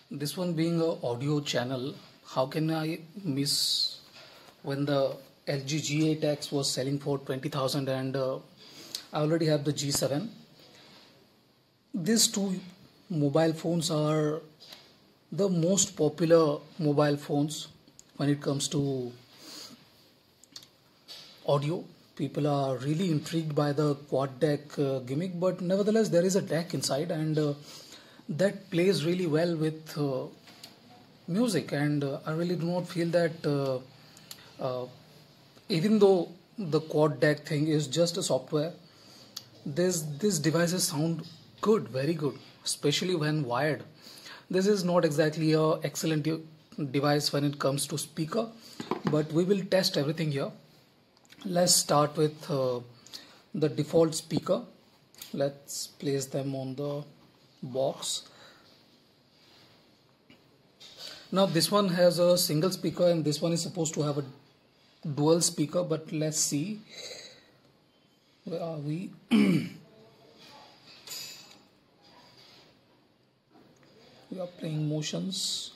This one being a audio channel, how can I miss when the LG G8X was selling for 20,000 and I already have the G7. These two mobile phones are the most popular mobile phones when it comes to audio. People are really intrigued by the quad deck gimmick, but nevertheless there is a deck inside and that plays really well with music, and I really do not feel that even though the quad deck thing is just a software, these devices sound good, very good, especially when wired. This is not exactly a excellent device when it comes to speaker, but we will test everything here. Let's start with the default speaker. Let's place them on the box. Now this one has a single speaker and this one is supposed to have a dual speaker, but let's see. Where are we? We are playing motions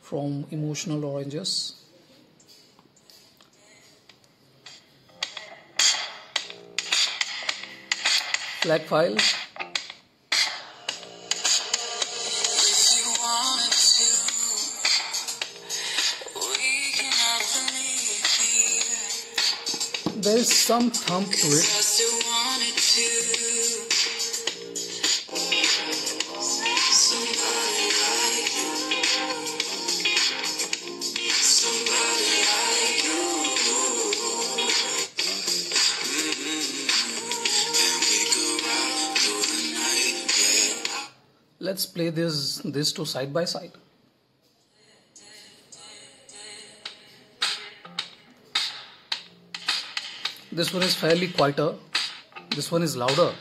from Emotional Oranges. Flag file. There is some thump to it. Let's play these two side by side. This one is fairly quieter. This one is louder.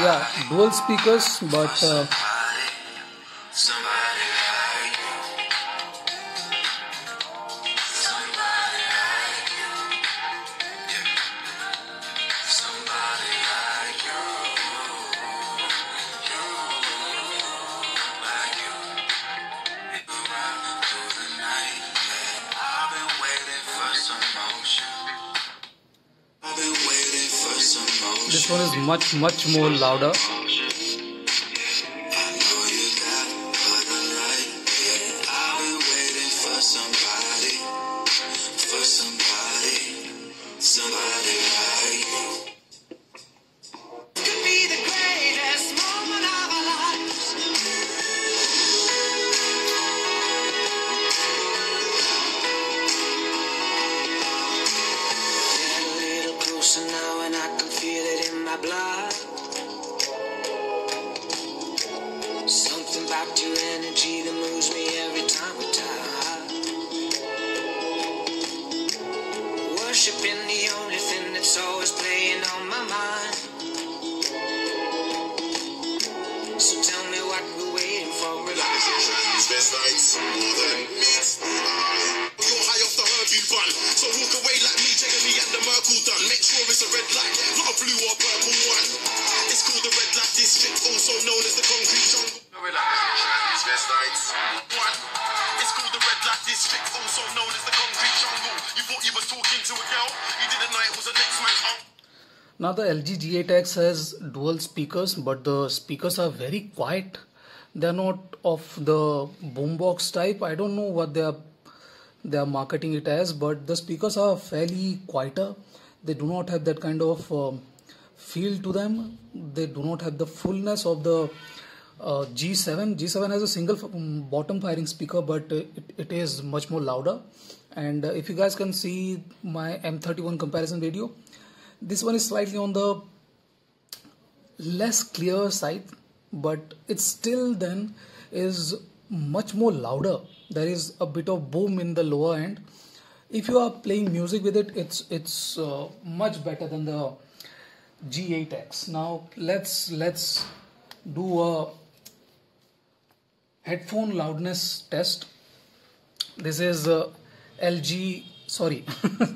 Yeah, dual speakers, but this one is much more louder. Blood. Something about your energy that moves me every time we die. Worshiping the only thing that's always playing on my mind. So tell me what we're waiting for. Transvestites, more than meets the eye. You're high off the herb you bun, so walk away like me, Jeremy and the Merkel done. Make sure it's a red light, not a blue or purple one. It's called the red light district, also known as the concrete jungle. Transvestites, what? It's called the red light district, also known as the concrete jungle. You thought you was talking to a girl, you didn't know it was the next man's uncle. Now the LG G8X has dual speakers, but the speakers are very quiet. They are not of the boombox type. I don't know what they are marketing it as, but the speakers are fairly quieter. They do not have that kind of feel to them. They do not have the fullness of the G7. G7 has a single bottom firing speaker, but it is much more louder. And if you guys can see my M31 comparison video, this one is slightly on the less clear side, but it still then is much more louder. There is a bit of boom in the lower end. If you are playing music with it, it's much better than the G8X. Now let's do a headphone loudness test. This is LG, sorry,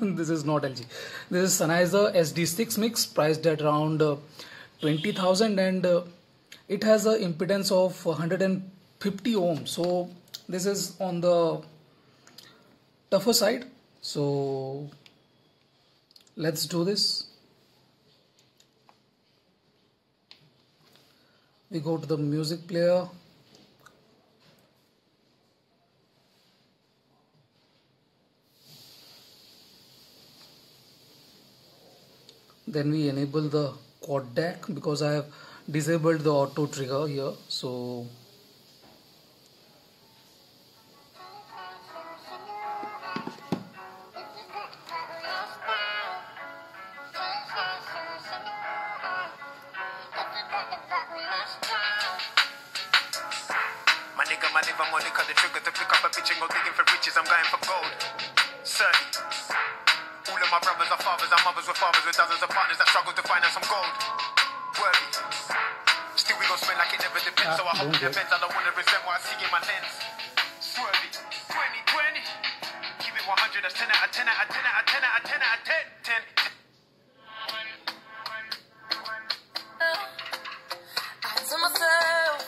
this is not LG. This is Sennheiser SD6 mix, priced at around 20,000, and it has an impedance of 150 ohms. So this is on the tougher side. So let's do this. We go to the music player. Then we enable the quad DAC because I have disabled the auto trigger here. So my nigga, I'm only cut the trigger to pick up a bitch and go digging for riches. I'm going for gold. Surly. All of my brothers are fathers, our mothers were fathers with dozens of partners that struggle to finance some gold. Worthy. Still we gon' spend like it never depends, so I hope it depends. I don't wanna resent what I see in my lens. Swervy. 2020. Keep it 100, that's 10 out of 10 out of 10 out of 10 out of 10 out of 10. 10. To myself,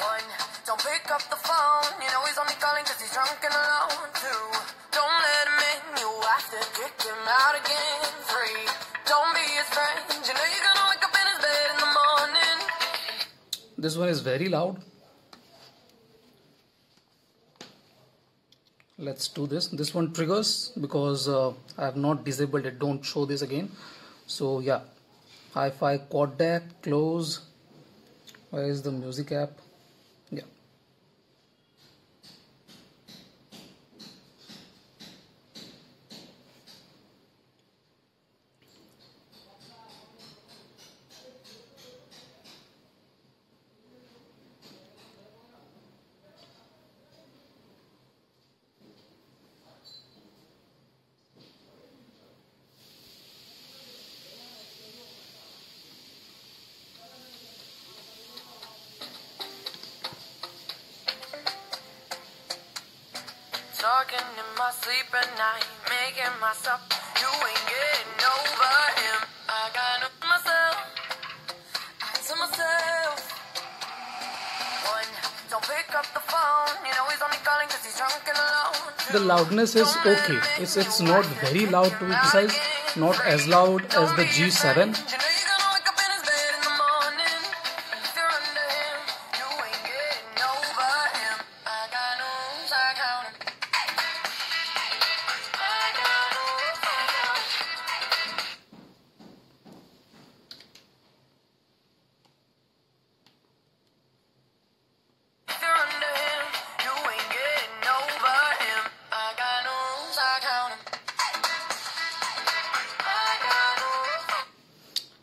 one, don't pick up the phone. You know he's only calling cause he's drunk and alone. Two, don't let him in, you have to kick him out again. Three, don't be his friend. You know you're gonna wake up in his bed in the morning. this one is very loud. Let's do this. This one triggers because I have not disabled it. Don't show this again. So yeah, hi-fi quad DAC, close. Where is the music app? Yeah. Talking in my sleep at night, making myself. You ain't getting over him. I gotta know myself. To myself. One, don't pick up the phone. You know he's only calling cause he's drunk and alone. The loudness is okay. It's not very loud, to be precise. Not as loud as the G7.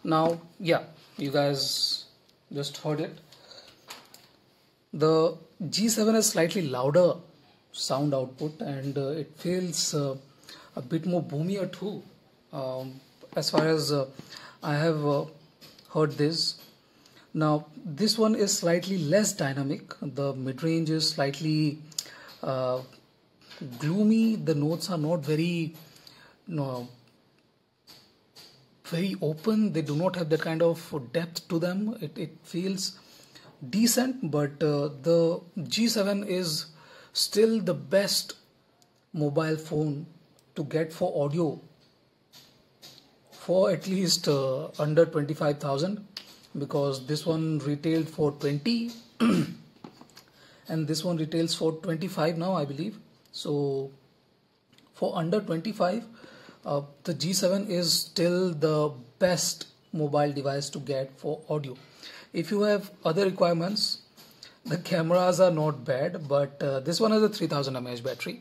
Now, yeah, you guys just heard it. The G7 has slightly louder sound output, and it feels a bit more boomier too. As far as I have heard this. Now, this one is slightly less dynamic. The mid-range is slightly gloomy. The notes are not very, very open. They do not have that kind of depth to them. It feels decent, but the G7 is still the best mobile phone to get for audio for at least under 25,000, because this one retailed for 20 and this one retails for 25 now, I believe. So for under 25, the G7 is still the best mobile device to get for audio. If you have other requirements, the cameras are not bad, but this one has a 3000 mAh battery.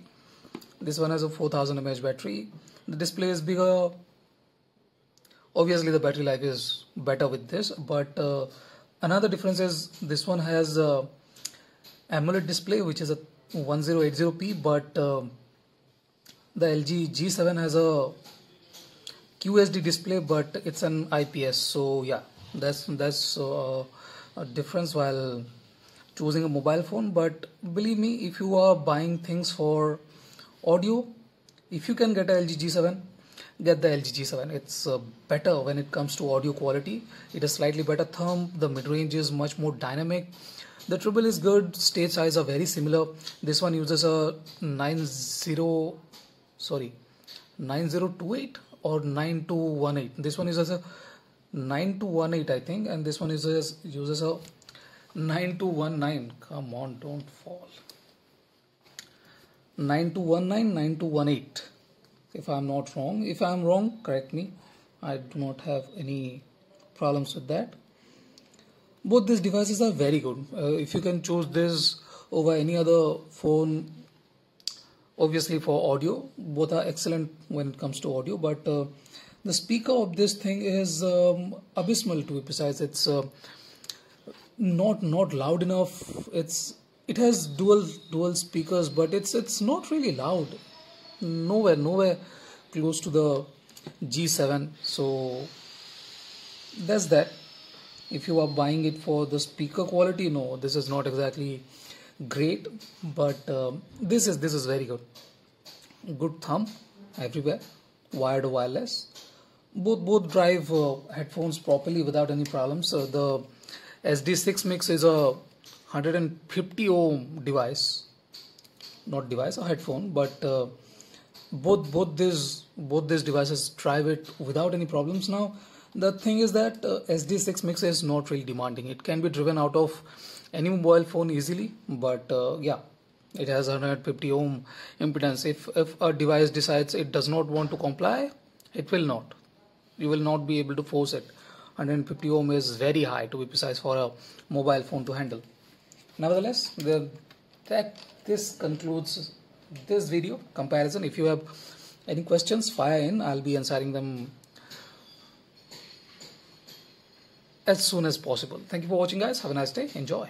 This one has a 4000 mAh battery. The display is bigger. Obviously, the battery life is better with this, but another difference is this one has a AMOLED display, which is a 1080p, but the LG G7 has a QHD display, but it's an IPS. So yeah, that's a difference. While choosing a mobile phone. But believe me, if you are buying things for audio, if you can get a LG G7, get the LG G7. It's better when it comes to audio quality. It is slightly better thumb. The mid-range is much more dynamic. The treble is good. Stage size are very similar. This one uses a 9028 or 9218. This one uses a 9218, I think, and this one uses a 9219. Come on, don't fall. 9219, 9218. If I'm not wrong. If I'm wrong, correct me. I do not have any problems with that. Both these devices are very good. If you can choose this over any other phone, obviously for audio, both are excellent when it comes to audio. But the speaker of this thing is abysmal, to be precise. It's not loud enough. It has dual speakers, but it's not really loud. Nowhere close to the G7. So that's that. If you are buying it for the speaker quality, no, this is not exactly great, but this is very good. Good thumb everywhere, wired or wireless. Both drive headphones properly without any problems. The SD6 Mix is a 150 ohm device, not device, a headphone, but both these devices drive it without any problems. Now the thing is that SD6 Mix is not really demanding. It can be driven out of any mobile phone easily, but yeah, it has 150 ohm impedance. If a device decides it does not want to comply, it will not. You will not be able to force it. 150 ohm is very high, to be precise, for a mobile phone to handle. Nevertheless, this concludes this video comparison. If you have any questions, fire in. I'll be answering them as soon as possible. Thank you for watching, guys. Have a nice day. Enjoy.